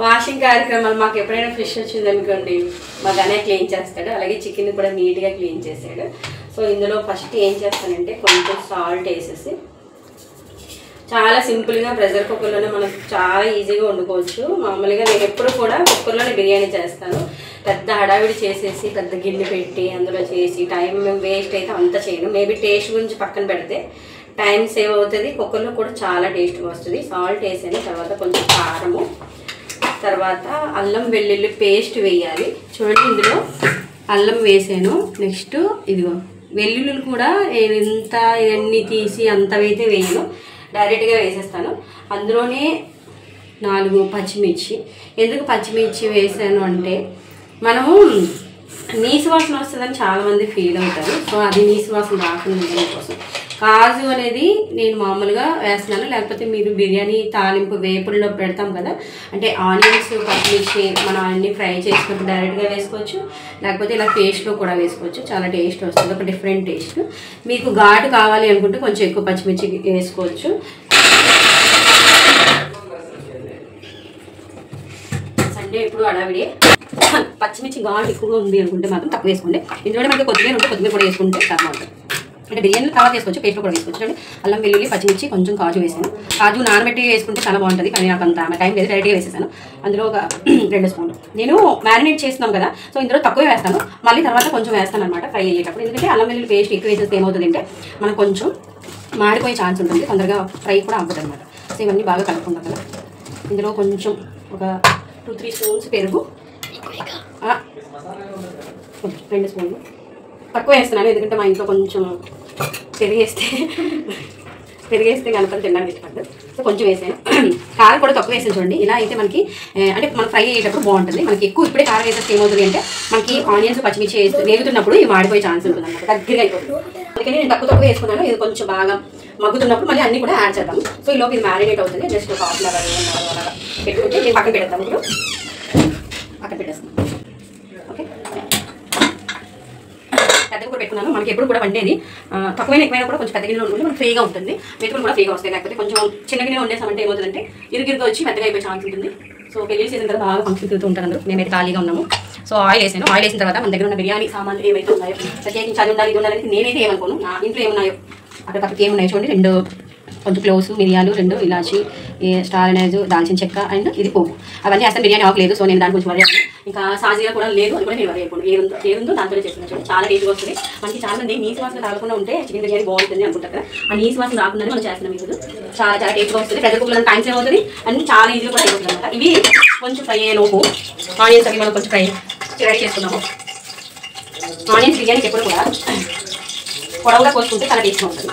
Washing కార్యక్రమాలు మాకు ఎప్పుడైనా ఫిష్ వచ్చిందనుకోండి మా గణేష్ క్లీన్ చేస్తాడు. అలాగే చికెన్ కూడా నీట్గా క్లీన్ చేశాడు. సో ఇందులో ఫస్ట్ ఏం చేస్తానంటే కొంచెం సాల్ట్ వేసేసి చాలా సింపుల్గా ప్రెషర్ కుక్కర్లోనే మనం చాలా ఈజీగా వండుకోవచ్చు. మామూలుగా నేను ఎప్పుడు కూడా కుక్కర్లోనే బిర్యానీ చేస్తాను. పెద్ద హడావిడి చేసేసి పెద్ద గిన్నె పెట్టి అందులో చేసి టైం వేస్ట్ అయితే అంత చేయను. మేబీ టేస్ట్ గురించి పక్కన పెడితే టైం సేవ్ అవుతుంది, కుక్కర్లో కూడా చాలా టేస్ట్గా వస్తుంది. సాల్ట్ వేసాను, తర్వాత కొంచెం కారము, తర్వాత అల్లం వెల్లుల్లి పేస్ట్ వేయాలి. చూడండి ఇందులో అల్లం వేసాను. నెక్స్ట్ ఇదిగో వెల్లుల్లి కూడా ఇంత ఇవన్నీ తీసి అంతవైతే వేయను, డైరెక్ట్గా వేసేస్తాను. అందులోనే 4 పచ్చిమిర్చి. ఎందుకు పచ్చిమిర్చి వేసాను అంటే మనము నీసు వాసన వస్తుందని చాలామంది ఫీల్ అవుతారు. సో అది నీసు వాసన రాకుండా కోసం కాజు అనేది నేను మామూలుగా వేస్తున్నాను. లేకపోతే మీరు బిర్యానీ తాలింపు వేపుల్లో పెడతాం కదా, అంటే ఆనియన్స్ పచ్చిమిర్చి మనం అన్నీ ఫ్రై చేసినప్పుడు డైరెక్ట్గా వేసుకోవచ్చు, లేకపోతే ఇలా పేస్ట్లో కూడా వేసుకోవచ్చు. చాలా టేస్ట్ వస్తుంది, ఒక డిఫరెంట్ టేస్ట్. మీకు ఘాటు కావాలి అనుకుంటే కొంచెం ఎక్కువ పచ్చిమిర్చి వేసుకోవచ్చు. సండే ఎప్పుడు అడావిడే. పచ్చిమిర్చి ఘాటు ఎక్కువగా ఉంది అనుకుంటే మాత్రం తక్కువ వేసుకోండి. ఇందులోనే మనకి కొత్తిమీర ఉంటే కొత్తిమీర కూడా వేసుకుంటే చాలా బాగుంటుంది. అంటే బిర్యానీలో తర్వాత వేసుకోవచ్చు, పేస్ట్లో కూడా వేసుకోవచ్చు. అంటే అల్లం వెల్లుల్లి పచ్చిమిర్చి కొంచెం కాజు వేసాను. కాజు నానబెట్టి వేసుకుంటే చాలా బాగుంటుంది, కానీ నాకు అంత టైం లేదు, డైరెక్ట్గా వేసేసాను. అందులో ఒక 2 స్పూన్లు నేను మ్యారినేట్ చేస్తున్నాం కదా, సో ఇందులో తక్కువ వేస్తాను, మళ్ళీ తర్వాత కొంచెం వేస్తాను అనమాట ఫ్రై అయ్యేటప్పుడు. ఎందుకంటే అల్లం వెల్లుల్లి పేస్ట్ ఎక్కువ వేసేస్తే ఏమవుతుంది అంటే మనకు కొంచెం మాడిపోయే ఛాన్స్ ఉంటుంది, తొందరగా ఫ్రై కూడా అవ్వదు అనమాట. సో ఇవన్నీ బాగా కలుపుకుంటాం కదా. ఇందులో కొంచెం ఒక 2-3 స్పూన్స్ పెరుగు, 2 స్పూన్లు తక్కువ వేస్తున్నాను, ఎందుకంటే మా ఇంట్లో కొంచెం పెరిగేస్తే కనుక తినడానికి ఇష్టపడ్డారు. సో కొంచెం వేసాను. కారం కూడా తక్కువ వేసాను చూడండి. ఇలా అయితే మనకి అంటే మనం ఫ్రై అయ్యేటప్పుడు బాగుంటుంది. మనకి ఎక్కువ ఇప్పుడే కారం వేసేస్తే ఏమవుతుంది అంటే మనకి ఆనియన్స్ పచ్చిమిర్చి వేగుతున్నప్పుడు ఇవి మాడిపోయే ఛాన్స్ ఉంటుంది అన్నమాట, దగ్గరగా అయిపోతుంది. అందుకని నేను తక్కువ వేసుకున్నాను. ఇది కొంచెం బాగా మగ్గుతున్నప్పుడు మళ్ళీ అన్ని కూడా యాడ్ చేద్దాం. సో ఈలోపు ఇది మ్యారినేట్ అవుతుంది. జస్ట్ ఒక హాఫ్ అన్ అవర్ అలాగా పెట్టుకుంటే నేను పక్కన పెడతాను. ఇప్పుడు పక్కన పెట్టేస్తాను. ఓకే, పెద్ద కూడా పెట్టుకున్నాను. మనకి ఎప్పుడు కూడా వండేది తక్కువైనా ఎక్కువైనా కూడా కొంచెం పెద్ద గిన్నెలో ఉంటుంది, మనకి ఫ్రీగా ఉంటుంది. మెతుకులు కూడా ఫ్రీగా వస్తాయి. లేకపోతే కొంచెం చిన్న గిన్నెలో వండేసామంటే ఏమవుతుందంటే ఇరుగిరుగా వచ్చి మెత్తగా అయిపోయే ఛాన్స్ ఉంటుంది. సో పెళ్లి సీజన్ కదా, బాగా ఫంక్షన్ తిరుగుతూ ఉంటారు అందరూ. మేమైతే ఖాళీగా ఉన్నాము. సో ఆయిల్ వేసాను. ఆయిల్ వేసిన తర్వాత మన దగ్గర ఉన్న బిర్యానీ సామాన్లు ఏమైతే ఉన్నాయో, ప్రత్యేకించి అది ఉండాలి ఇది ఉండాలని నేనైతే ఏమనుకోను. నా ఇంట్లో ఏమున్నాయో అక్కడ పక్కకి ఏమున్నాయో చూడండి. 2 కొంచెం క్లోవ్స్, మిరియాలు, 2 ఇలాచి, స్టార్ అనేది, దాల్చిన చెక్క అండ్ ఇది పువ్వు. అవన్నీ అసలు బిర్యానీ ఆకు లేదు, సో నేను దాని గురించి వరి అయ్యాను. ఇంకా సాజీరా కూడా లేదు, అది కూడా నేను వరి అయిపోను. ఏదుందో దాంతోనే చేస్తున్నాను. చాలా టేస్ట్గా వస్తుంది. మనకి చాలా మంది నీసు వాసన రాకుండా ఉంటే చికెన్ బిర్యానీ బాగుంటుంది అనుకుంటారు కదా, ఆ నీసు వాసన రాకుండానే మనం చేస్తున్నాం. ఇప్పుడు చాలా చాలా టేస్ట్గా వస్తుంది. ప్రెషర్ కుక్కర్లో టైం సేవ్ అవుతుంది, అన్ని చాలా ఈజీగా కూడా అయిపోతుంది అనమాట. ఇవి కొంచెం ఫ్రై అయ్యేలోపు ఆనియన్స్ అవి మనం కొంచెం ఫ్రై రెడీ చేసుకున్నాము. ఆనియన్స్ బిర్యానీకి ఎప్పుడు కూడా పొడవుగా కోసుకుంటే చాలా టేస్ట్గా ఉంటుంది.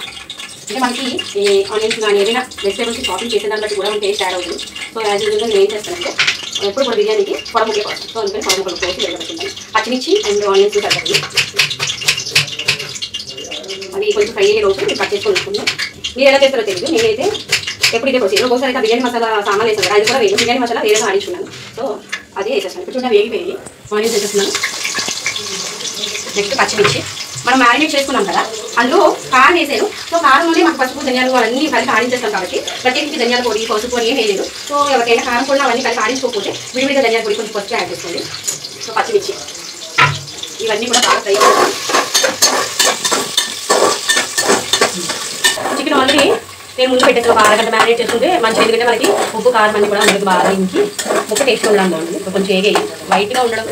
అంటే మనకి ఈ ఆనియన్స్ కానీ ఏదైనా వెజిటేబుల్స్ షాపింగ్ చేసే దాన్ని బట్టి కూడా మనకి టేస్ట్ యాడ్ అవుతుంది. సో యాజ్ యూజువల్గా నేను ఏం చేస్తానంటే ఎప్పుడు కూడా బిర్యానీకి పొడముకే కోస్తాను. సో అందుకని పొడముకలు కోసి వెళ్ళబడుతుంది. పచ్చిమిర్చి అండ్ ఆనియన్స్ కలపండి. అవి కొంచెం ఫ్రై అయ్యే రోజు మీరు కట్ చేసుకొని వస్తున్నాను. మీరు ఎలా చేస్తారో తెలియదు, నేనైతే ఎప్పుడు ఇదే కోసి ఒకసారి అయితే బిర్యానీ మసాలా సామాన్లు వేసాను, అది కూడా వేయను. బిర్యానీ మసాలా వేరేగా ఆడించుకున్నాను. సో అదే వేసేస్తాను. ఇప్పుడు చూడండి వేగిపోయి ఆనియన్స్ వేసేస్తున్నాను. నెక్స్ట్ పచ్చిమిర్చి మనం మ్యారినేట్ చేసుకున్నాం కదా, అందులో కారం వేసాను. సో కారంలోనే మాకు పసుపు ధనియాలు అవన్నీ కలిపి ఆడించేస్తాం కాబట్టి ప్రత్యేకించి ధనియాల పొడి పసుపు పొడి ఏం వేయలేదు. సో ఎవరికైనా కారం పొడి అవన్నీ కలిపి ఆడించుకోకపోతే విడివిడిగా ధనియాల పొడి కొంచెం పసుపు యాడ్ చేసుకోండి. సో పచ్చిమిర్చి ఇవన్నీ కూడా బాగా ఫ్రై చేస్తాం. చికెన్ ఆల్రెడీ నేను ముందు పెట్టేసి ఒక అరగంట మ్యారినేట్ చేసుకుంటే మంచిగా, ఎందుకంటే మనకి ఉప్పు కారం అన్నీ కూడా మనకి బాగా ఇంకి ముక్క టేస్ట్గా ఉండడం బాగుంటుంది. సో కొంచెం ఏగే వైట్గా ఉండడం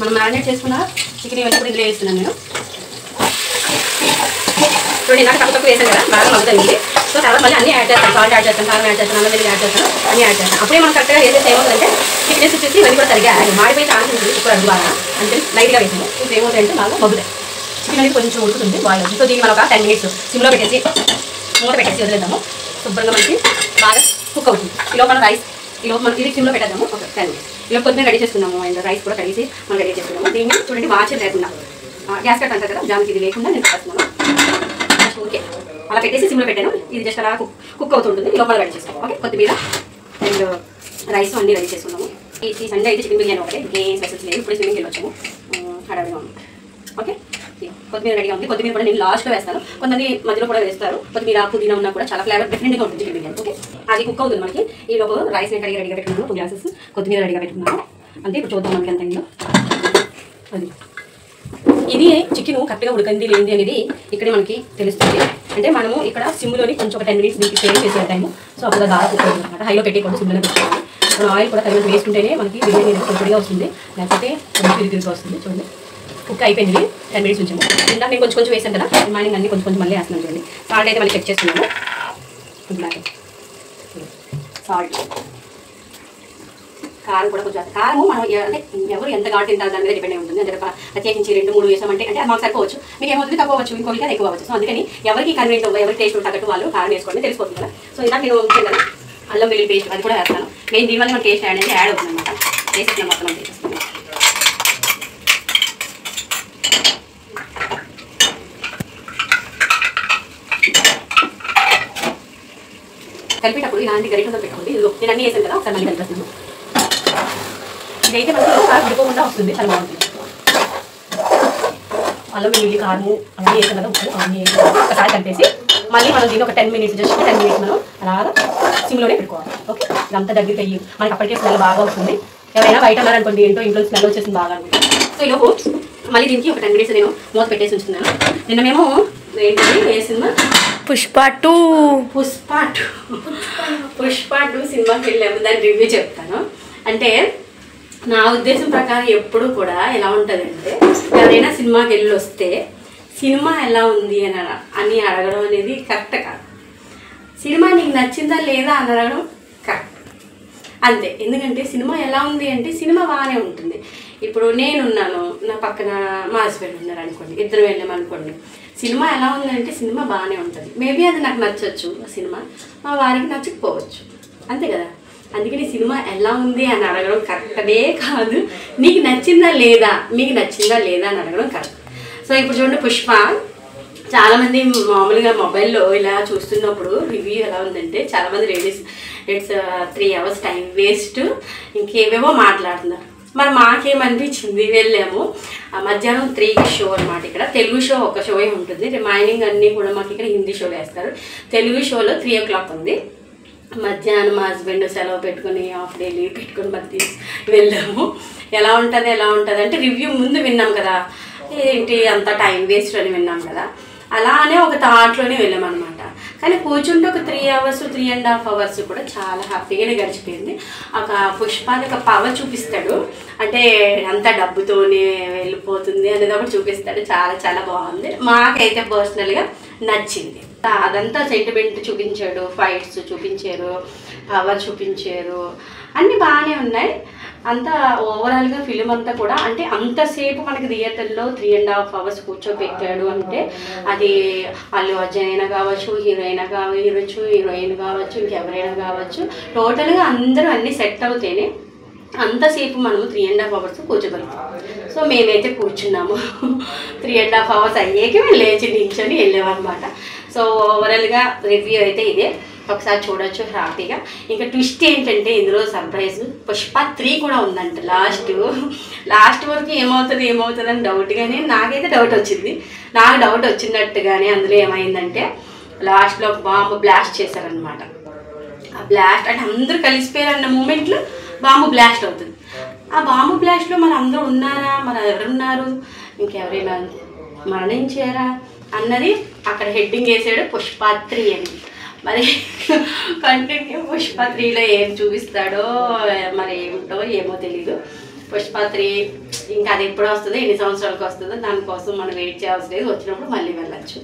మనం మ్యారినేట్ చేసుకున్న చికెన్ ఇవన్నీ కూడా ఇందులో వేస్తున్నాను నేను. చూడండి నాకు తక్కువ వేసాను కదా, బాగా మగ్గుతుంది. సో తర్వాత మళ్ళీ అన్నీ యాడ్ చేస్తాను. సాల్ట్ యాడ్ చేస్తాను, కారం యాడ్ చేస్తాను, అల్లం వెల్లుల్లి యాడ్ చేస్తాను, అన్నీ యాడ్ చేస్తాను. అప్పుడే మనం కరెక్ట్గా వేసేసి ఏమవుతుందంటే చికెన్ వచ్చేసి ఇవన్నీ కూడా సరిగ్గా మాడిపోయే ఛాన్స్ ఉంటుంది. ఇప్పుడు అది బాగా అంటే లైట్గా వేసాను. ఇప్పుడు ఏమవుతాయంటే బాగా మగ్గుతాయి. చికెన్ అనేది కొంచెం ఉడుకుతుంది, బాయిల్ అవుతుంది. సో దీన్ని మనం ఒక 10 మినిట్స్ సిమ్లో పెట్టేసి మూత పెట్టేసి వదిలేద్దాము. శుభ్రంగా మనకి బాగా కుక్ అవుతుంది. ఈలోపు మనం రైస్ మనం ఇది సిమ్లో పెట్టేద్దాము. ఒక 10 మినిట్స్. ఇలా కొద్దిగా రెడీ చేసుకున్నాము అండ్ రైస్ కూడా కడిగి మనం రెడీ చేసుకున్నాము. దీన్ని చూడండి వాచర్ లేకుండా గ్యాస్ కట్ అంటారు కదా, దానికి ఇది లేకుండా నేను పెట్టేస్తున్నాను. ఓకే, అలా పెట్టేసి సిమ్లో పెట్టాను. ఇది జస్ట్ అలా కుక్ అవుతుంటుంది. లోపల రెడీ చేసుకోవాలి. ఓకే, కొత్తిమీర అండ్ రైస్ అన్నీ రెడీ చేసుకున్నాము. ఈ సండే అయితే చికెన్ బిర్యానీ ఒకటే, ఏ స్పెషల్స్ లేదు. ఇప్పుడు స్విమ్మింగ్కి వెళ్ళి వచ్చాము, హడావిగా ఉంది. ఓకే, కొత్తిమీర రెడీగా ఉంది. కొత్తిమీర కూడా నేను లాస్ట్లో వేస్తాను, కొంతమంది మధ్యలో కూడా వేస్తారు. కొత్తిమీర పుదీనా ఉన్నా కూడా చాలా ఫ్లేవర్ డిఫరెంట్గా ఉంటుంది చికెన్ బిర్యానీ. ఓకే, అది కుక్ అవుతుంది మనకి. ఈ లోపు రైస్ నేను కడిగి రెడీగా పెట్టుకున్నాను, 2 గ్లాసెస్ కొత్తిమీర రెడీగా పెట్టుకున్నాను. అంతే, ఇప్పుడు చూద్దాం మనకి ఎంత అయిందో. అది ఇది చికెన్ కరెక్ట్గా ఉడికింది లేనిది అనేది ఇక్కడే మనకి తెలుస్తుంది. అంటే మనము ఇక్కడ సిమ్లోని కొంచెం ఒక 10 మినిట్స్ దీనికి సేవ్ చేసే టైము. సో అప్పుడు బాగా కుక్ అవుతుంది అనమాట. హైలో పెట్టేయకుండా సిమ్లోనే పెట్టుకోవాలి. మనం ఆయిల్ కూడా తగినంత వేసుకుంటేనే మనకి బిర్యానీ అనేది పొడిగా వస్తుంది, లేకపోతే తిరిగిగా వస్తుంది. చూడండి, కుక్ అయిపోయింది. 10 మినిట్స్ ఉంచాము. ఇందాక నేను కొంచెం వేసాను కదా, రిమైనింగ్ అన్ని కొంచెం మళ్ళీ వేస్తున్నాను. చూడండి, సాల్ట్ అయితే మళ్ళీ చెక్ చేస్తున్నాను. సాల్ట్, కారం కూడా కొంచెం. కారము మనం అంటే ఎవరు ఎంత ఘాటు తింటారు దాని మీద డిపెండ్ అయి ఉంటుంది. అంటే ప్రత్యేకించి 2-3 వేసామంటే అంటే మాకు సరిపోవచ్చు, మీకు ఏమవుతుంది తక్కువచ్చు, ఇంకోటి అది ఎక్కువ అవ్వచ్చు. సో అందుకని ఎవరికి కన్వీనియంట్ అవ్వ, ఎవరికి టేస్ట్ తగ్గట్టు వాళ్ళు కారం వేసుకోండి, తెలిసిపోతుంది కదా. సో ఇందాక నేను ఉంచాను కదా అల్లం వెల్లుల్లి పేస్ట్, అది కూడా వేస్తాను. నేను దీనివల్ల మన టేస్ట్ అనేది యాడ్ అవుతుంది అనమాట. వేసేసిన మొత్తం వేసేస్తాను. కలిపేటప్పుడు ఇలాంటి గరిటెతో పెట్టుకోండి. నేను అన్నీ వేసాను కదా, ఒకసారి మళ్ళీ కలిపేస్తాను. ఇదైతే మనకి ఒకసారి విడిపోకుండా వస్తుంది, చాలా బాగుంటుంది. అల్లం వెల్లుల్లి కారము అవన్నీ వేసాను కదా, ఉప్పు అవన్నీ వేసి ఒకసారి కలిపేసి మళ్ళీ మనం దీన్ని ఒక 10 మినిట్స్, జస్ట్ 10 మినిట్స్ మనం అలాగా సిమ్లోనే పెట్టుకోవాలి. ఓకే, ఇదంతా దగ్గరికి అయ్యి మనకి అప్పటికే స్మెల్ బాగా వస్తుంది. ఎవరైనా బయట ఉన్నారనుకోండి, ఏంటో ఇంట్లో స్మెల్ వచ్చేసింది బాగా అనుకుంటుంది. సో ఈలోపు మళ్ళీ దీనికి ఒక 10 మినిట్స్ నేను మూత పెట్టేసి ఉంచుతున్నాను. నిన్న మేము ఏంటంటే ఏ సినిమా పుష్ప 2 సినిమాకి వెళ్ళాము. దాని రివ్యూ చెప్తాను. అంటే నా ఉద్దేశం ప్రకారం ఎప్పుడు కూడా ఎలా ఉంటుందంటే, ఎవరైనా సినిమాకి వెళ్ళి వస్తే సినిమా ఎలా ఉంది అని అడగడం అనేది కరెక్ట్ కాదు. సినిమా నీకు నచ్చిందా లేదా అని అడగడం కరెక్ట్ అంతే. ఎందుకంటే సినిమా ఎలా ఉంది అంటే సినిమా బాగానే ఉంటుంది. ఇప్పుడు నేనున్నాను, నా పక్కన మా హస్బెండ్ ఉన్నారు అనుకోండి, ఇద్దరు వెళ్ళామనుకోండి, సినిమా ఎలా ఉందంటే సినిమా బాగానే ఉంటుంది. మేబీ అది నాకు నచ్చచ్చు, ఆ సినిమా మా వారికి నచ్చకపోవచ్చు, అంతే కదా. అందుకని సినిమా ఎలా ఉంది అని అడగడం కరెక్టే కాదు, నీకు నచ్చిందా లేదా, మీకు నచ్చిందా లేదా అని అడగడం కరెక్ట్. సో ఇప్పుడు చూడండి, పుష్ప చాలామంది మామూలుగా మొబైల్లో ఇలా చూస్తున్నప్పుడు రివ్యూ ఎలా ఉందంటే చాలామంది ladies it's 3 hours time waste, ఇంకేవేవో మాట్లాడుతున్నారు. మరి మాకేమనిపించింది, వెళ్ళాము మధ్యాహ్నం 3కి షో అనమాట. ఇక్కడ తెలుగు షో ఒక షో ఉంటుంది, రిమైనింగ్ అన్నీ కూడా మాకు ఇక్కడ హిందీ షోలు వేస్తారు. తెలుగు షోలో 3 o'clock ఉంది. మధ్యాహ్నం మా హస్బెండ్ సెలవు పెట్టుకుని హాఫ్ డే లీవ్ పెట్టుకుని మరి వెళ్ళాము. ఎలా ఉంటుంది అంటే రివ్యూ ముందు విన్నాం కదా, ఏంటి అంత టైం వేస్ట్ అని విన్నాం కదా, అలానే ఒక థాట్లోనే వెళ్ళామన్నమాట. కానీ కూర్చుంటే ఒక 3 hours 3.5 hours కూడా చాలా హ్యాపీగానే గడిచిపోయింది. ఒక పుష్పాన్ని ఒక పవర్ చూపిస్తాడు, అంటే అంత డబ్బుతోనే వెళ్ళిపోతుంది అనేది ఒకటి చూపిస్తాడు. చాలా చాలా బాగుంది, మాకైతే పర్సనల్గా నచ్చింది. అదంతా సెంటిమెంట్ చూపించాడు, ఫైట్స్ చూపించారు, పవర్ చూపించారు, అన్నీ బాగానే ఉన్నాయి. అంతా ఓవరాల్గా ఫిలిం అంతా కూడా అంటే అంతసేపు మనకి థియేటర్లో 3.5 hours కూర్చోబెట్టాడు అంటే అది అల్లు అర్జున్ అయినా కావచ్చు, హీరోయిన్ కావచ్చు, ఇంకెవరైనా కావచ్చు, టోటల్గా అందరూ అన్నీ సెట్ అవుతేనే అంతసేపు మనము 3.5 hours కూర్చోగలుగుతాం. సో మేమైతే కూర్చున్నాము. 3.5 hours అయ్యేకి మేము లేచి నిల్చొని వెళ్ళామన్నమాట. సో ఓవరాల్గా రివ్యూ అయితే ఇదే, ఒకసారి చూడొచ్చు హ్యాపీగా. ఇంకా ట్విస్ట్ ఏంటంటే ఇందులో సర్ప్రైజ్ పుష్ప 3 కూడా ఉందంట. లాస్ట్ వరకు ఏమవుతుంది అని డౌట్గానే నాకైతే డౌట్ వచ్చింది. నాకు డౌట్ వచ్చినట్టుగానే అందులో ఏమైందంటే లాస్ట్లో బాంబు బ్లాస్ట్ చేశారనమాట. ఆ బ్లాస్ట్ అంటే అందరూ కలిసిపోయారన్న మూమెంట్లో బాంబు బ్లాస్ట్ అవుతుంది. ఆ బాంబు బ్లాస్ట్లో మరి అందరూ ఉన్నారా, మరి ఎవరున్నారు, ఇంకెవరైనా మరణించారా అన్నది అక్కడ హెడ్డింగ్ వేసాడు పుష్ప 3 అని. మరి కంటిన్యూ పుష్ప 3లో ఏం చూపిస్తాడో మరి ఏమిటో ఏమో తెలీదు. పుష్ప 3 ఇంకా అది ఎప్పుడు వస్తుందో, ఎన్ని సంవత్సరాలకు వస్తుందో దానికోసం మనం వెయిట్ చేయాల్సి లేదు, వచ్చినప్పుడు మళ్ళీ వెళ్ళచ్చు.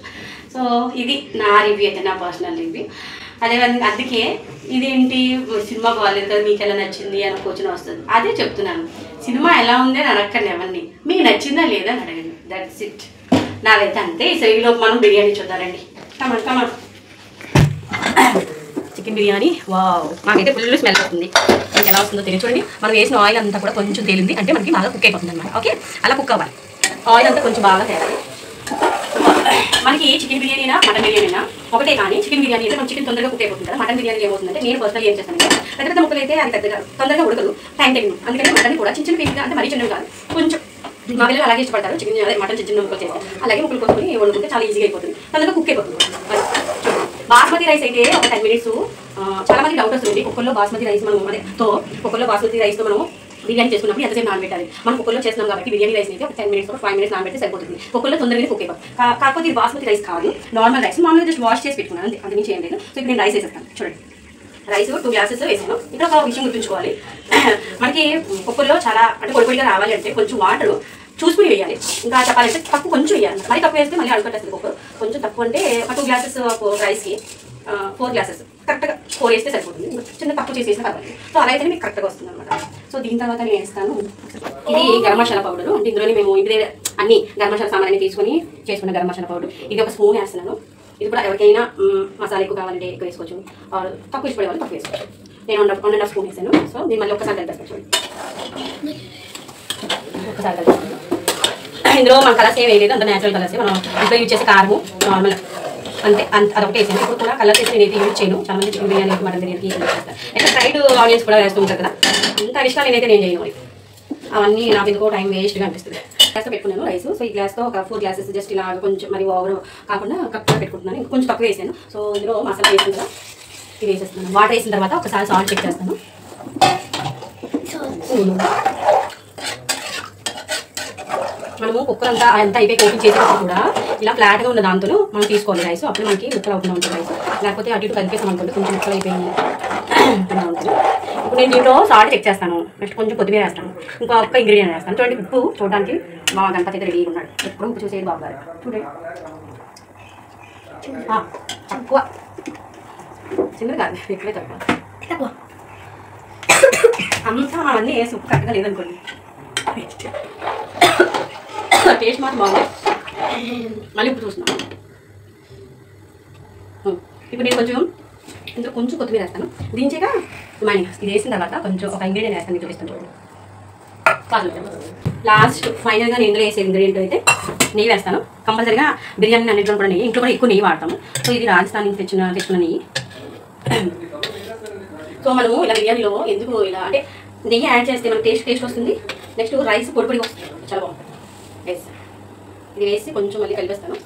సో ఇది నా రివ్యూ అయితే, నా పర్సనల్ రివ్యూ. అందుకే ఇదేంటి సినిమా బాగాలేదు కదా, మీకు ఎలా నచ్చింది అని క్వశ్చన్ వస్తుంది. అదే చెప్తున్నాను, సినిమా ఎలా ఉంది అని అడగండి ఎవరిని, మీకు నచ్చిందా లేదా అని అడగండి, దట్స్ ఇట్. నాదైతే అంతే. ఈలోపు మనం బిర్యానీ చూద్దారండి. కమాన్ చికెన్ బిర్యానీ. వావ్, నాకైతే ఫుల్ స్మెల్ వస్తుంది. మీకు ఎలా వస్తుందో తెలియదు. చూడండి, మనం వేసిన ఆయిల్ అంతా కూడా కొంచెం తేలింది అంటే మనకి బాగా కుక్ అయిపోతుంది అనమాట. ఓకే, అలా కుక్ అవ్వాలి, ఆయిల్ అంతా కొంచెం బాగా తేవాలి. మనకి చికెన్ బిర్యానీ అయినా మటన్ బిర్యానీ అయినా ఒకటే, కానీ చికెన్ బిర్యానీ అయితే మనం చికెన్ తొందరగా కుక్ అయిపోతుంది కదా. మటన్ బిర్యానీ ఏమవుతుందంటే నేను పర్సనల్ ఏం చేస్తాను, పెద్ద ముక్కలు అయితే అది పెద్దగా తొందరగా ఉడకదు, టైం టైం. అందుకని మటన్ కూడా చిన్న పీసుగా, అంటే మరీ చిన్నవి కాదు, కొంచెం మా పిల్లలు అలాగే ఇష్టపడతారు చికెన్ అదే మటన్ చిన్న ముక్కలు చేస్తే అలాగే ముక్కలు కొట్టుకుని వండుకుంటే చాలా ఈజీగా అయిపోతుంది అందులో కుక్ అయిపోతుంది. బాస్మతి రైస్ అయితే ఒక 10 minutes. చాలా మంది డౌట్ వస్తుంది కుక్కర్లో బాస్మతి రైస్ మనం కుక్కర్లో బాస్మతి రైస్తో మనం బిర్యానీ చేసుకున్నప్పుడు ఎంతసేపు నానబెట్టాలి. మనం కుక్కర్లో చేస్తున్నాం కాబట్టి బిర్యానీ రైస్ అయితే ఒక 10 minutes 5 minutes నానబెడితే సరిపోతుంది. కుక్కర్లో తొందరగా కుక్ అయిపోతుంది. కాకపోతే ఇది బాస్మతి రైస్ కాదు, నార్మల్ రైస్. మామూలుగా జస్ట్ వాష్ చేసి పెట్టుకున్నాను అంతే, అంతకుమించి ఏం లేదు. సో ఇప్పుడు నేను రైస్ వేసేస్తాను. చూడండి రైస్ 2 glasses వేసాను. ఇక్కడ ఒక విషయం గుర్తుంచుకోవాలి, మనకి కుక్కర్లో చాలా అంటే పొడిగా రావాలి అంటే కొంచెం వాటర్ చూసుకుని వేయాలి. ఇంకా చెప్పాలంటే తక్కువ కొంచెం వేయాలి, మరి తక్కువ వేస్తే మళ్ళీ అడుగుపెట్టేస్తుంది కుక్కర్. కొంచెం తక్కువ అంటే ఒక 2 glasses రైస్కి 4 glasses కరెక్ట్గా 4 వేస్తే సరిపోతుంది. చిన్న తక్కువ చేసి వేసినా పర్వాలేదు. సో అలా అయితే మీకు కరెక్ట్గా వస్తుంది అనమాట. సో దీని తర్వాత నేను వేస్తాను ఇది గరం మసాలా పౌడర్. అంటే ఇందులోనే మేము ఇంటి దగ్గర అన్ని గరం మసాలా సామాన్ తీసుకొని చేసుకున్న గరం మసాలా పౌడర్. ఇది ఒక స్పూన్ వేస్తున్నాను. ఇది కూడా ఎవరికైనా మసాలా ఎక్కువ కావాలంటే ఎక్కువ వేసుకోవచ్చు, తక్కువ ఇష్టపడే వాళ్ళు తక్కువ వేసుకోవచ్చు. నేను 1.5 స్పూన్ వేసాను. సో దీన్ని మళ్ళీ ఒకసారి కలిపేస్తాను. చూడండి ఒకసారి కలిపేస్తాను. ఇందులో మన కలర్స్ ఏం వేయలేదు, అంత నేచురల్ కలర్స్. మనం ఇంట్లో యూజ్ చేసే కారము నార్మల్ అంతే అదొకటి వేసాను. ఇప్పుడు కూడా కలర్స్ వేసి నేనైతే యూజ్ చేయను. చాలా మంది చికెన్ బిర్యానీ మటన్ బిర్యానీకి యూజ్ చేస్తాను. అయితే ఫ్రైడ్ ఆనియన్స్ కూడా వేస్తూ ఉంటారు కదా, ఇంత ఇష్టం నేనైతే నేను చేయను. అవన్నీ నాకు ఎందుకో టైం వేస్ట్గా అనిపిస్తుంది. గ్లాస్తో పెట్టుకున్నాను రైస్. సో ఈ గ్లాస్తో ఒక 4 glasses జస్ట్ ఇలా కొంచెం మరి ఓవర్ కాకుండా కరెక్ట్గా పెట్టుకుంటున్నాను. ఇంకా కొంచెం తక్కువ వేసాను. సో ఇందులో మసాలా వేసిన కదా ఇది వేసేస్తున్నాను. వాటర్ వేసిన తర్వాత ఒకసారి సాల్ట్ చెక్ చేస్తాను. మనము కుక్కర్ అంతా అయిపోయి ఓపెన్ చేసేటప్పుడు కూడా ఇలా ఫ్లాట్గా ఉన్న దాంతో మనం తీసుకోవాలి రైస్. అప్పుడు మనకి ముక్కలు అవుతూ ఉంటుంది రైస్. లేకపోతే అటు ఇటు కలిపేసాం అనుకోండి కొంచెం ముక్కలు అయిపోయింది ఉంటుంది. ఇప్పుడు నేను దీంట్లో సాల్ట్ చెక్ చేస్తాను. నెక్స్ట్ కొంచెం కొత్తిమీర వేస్తాను. ఇంకా ఒక్క ఇంగ్రీడియంట్ వేస్తాను. చూడండి ఉప్పు చూడడానికి మా గణపతి అయితే రెడీగా ఉన్నాడు. ఎప్పుడు ఉప్పు చూసేది బాబు గారు. చూడండి తక్కువ, చిన్నది కాదు ఎక్కువే తక్కువ. అంతా అవన్నీ వేసి ఉప్పు కరెక్ట్గా లేదనుకోండి టేస్ట్ మాత్రం బాగుంది. మళ్ళీ ఉప్పు చూస్తున్నాను. ఇప్పుడు నేను కొంచెం ఇందులో కొంచెం కొత్తిమీర వేస్తాను. దించాక మైనింగ్ ఇది వేసిన తర్వాత కొంచెం ఒక ఇంగ్రీడియంట్ వేస్తాను. మీకు చూపిస్తాను చూడండి. లాస్ట్ ఫైనల్గా నేను ఇందులో వేసే ఇంగ్రీడియంట్ అయితే నెయ్యి వేస్తాను. కంపల్సరీగా బిర్యానీ అన్నింటిలో కూడా నెయ్యి, ఇంట్లో కూడా ఎక్కువ నెయ్యి వాడతాము. సో ఇది రాజస్థాన్ నుంచి తెచ్చుకున్న నెయ్యి. సో మనము ఇలా బిర్యానీలో ఎందుకు ఇలా అంటే నెయ్యి యాడ్ చేస్తే మనకు టేస్ట్ వస్తుంది. నెక్స్ట్ రైస్ పొడి వస్తుంది, చాలా బాగుంటుంది. వేస్తాను ఇది వేసి కొంచెం మళ్ళీ కలిపేస్తాను.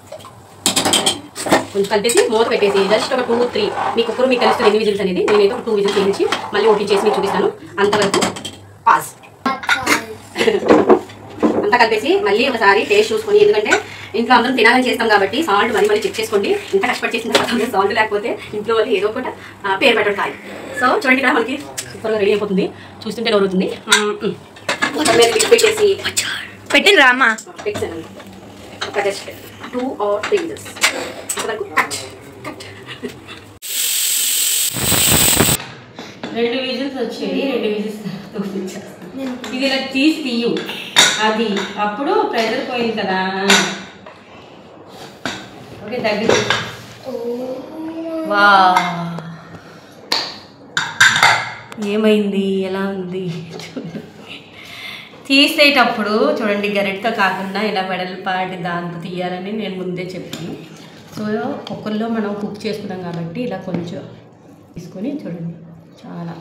కొంచెం కలిపేసి మూత పెట్టేసి జస్ట్ ఒక 2-3 మీ కుక్కర్ మీకు తెలుస్తుంది ఎన్ని విజిల్స్ అనేది. నేనైతే ఒక 2 విజిల్స్ వేయించి మళ్ళీ ఓపెన్ చేసి మీకు చూపిస్తాను. అంతవరకు పాస్ అంతా కలిపేసి మళ్ళీ ఒకసారి టేస్ట్ చూసుకొని, ఎందుకంటే ఇంట్లో అందరం తినాలని చేస్తాం కాబట్టి సాల్ట్ మళ్ళీ చెక్ చేసుకోండి. ఇంత కష్టపడి చేసిన తర్వాత సాల్ట్ లేకపోతే ఇంట్లో వాళ్ళు ఏదో ఒకటి పేరు పెట్టడం కాదు. సో చూడండి ఇక్కడ మనకి సూపర్గా రెడీ అయిపోతుంది. చూస్తుంటే నోరుతుంది. పెట్టేసి పెట్టిన రామా పెట్టాను ఒక జస్ట్ 2 or 3 విజిల్స్ అంతవరకు కట్. 2 విజిల్స్ వచ్చేది. 2 విజిల్స్ ఇది ఇలా తీసి తీయు అది అప్పుడు ప్రెజర్ పోయింది కదా. ఓకే దగ్గర వా ఏమైంది ఎలా ఉంది తీసేటప్పుడు చూడండి. గరిటతో కాకుండా ఇలా వెడల్పాటి దాంతో తీయాలని నేను ముందే చెప్పాను. సో కుక్కర్లో మనం కుక్ చేసుకున్నాం కాబట్టి ఇలా కొంచెం తీసుకొని చూడండి చాలా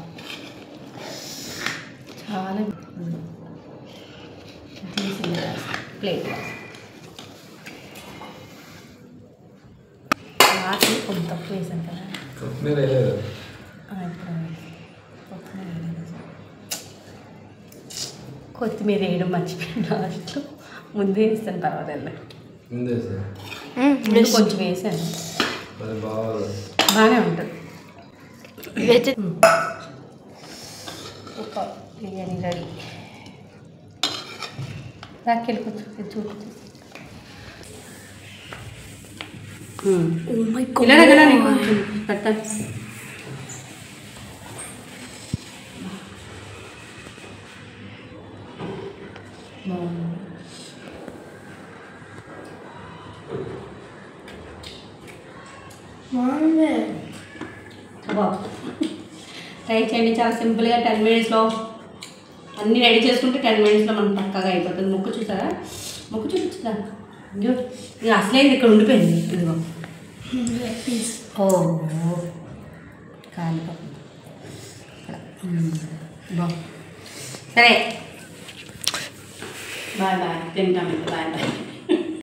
చాలా తీసింది ప్లేట్ వాటిని కొంచెం తక్కువ వేసాను కదా. కొత్తిమీర వేయడం మర్చిపోయాను. లాస్ట్ ముందే వేస్తాను, పర్వాలేదు. కొంచెం వేసాను బాగానే ఉంటుంది. బిర్యానీ రెడీ. రాకెళ్ళి కొంచెం చూపించు. ఇలా కదా నీకు పెడతాను. ట్రై చేయండి, చాలా సింపుల్గా 10 minutesలో అన్నీ రెడీ చేసుకుంటే 10 minutesలో మనం పక్కగా అయిపోతుంది. ముక్కు చూసారా, ముక్కు చూపించుదా ఇది అసలేదు ఇక్కడ ఉండిపోయింది. ఇదిగో ఓ కాలి సరే బాయ్ బాయ్, తింటాం ఇంకా, బాయ్ బాయ్.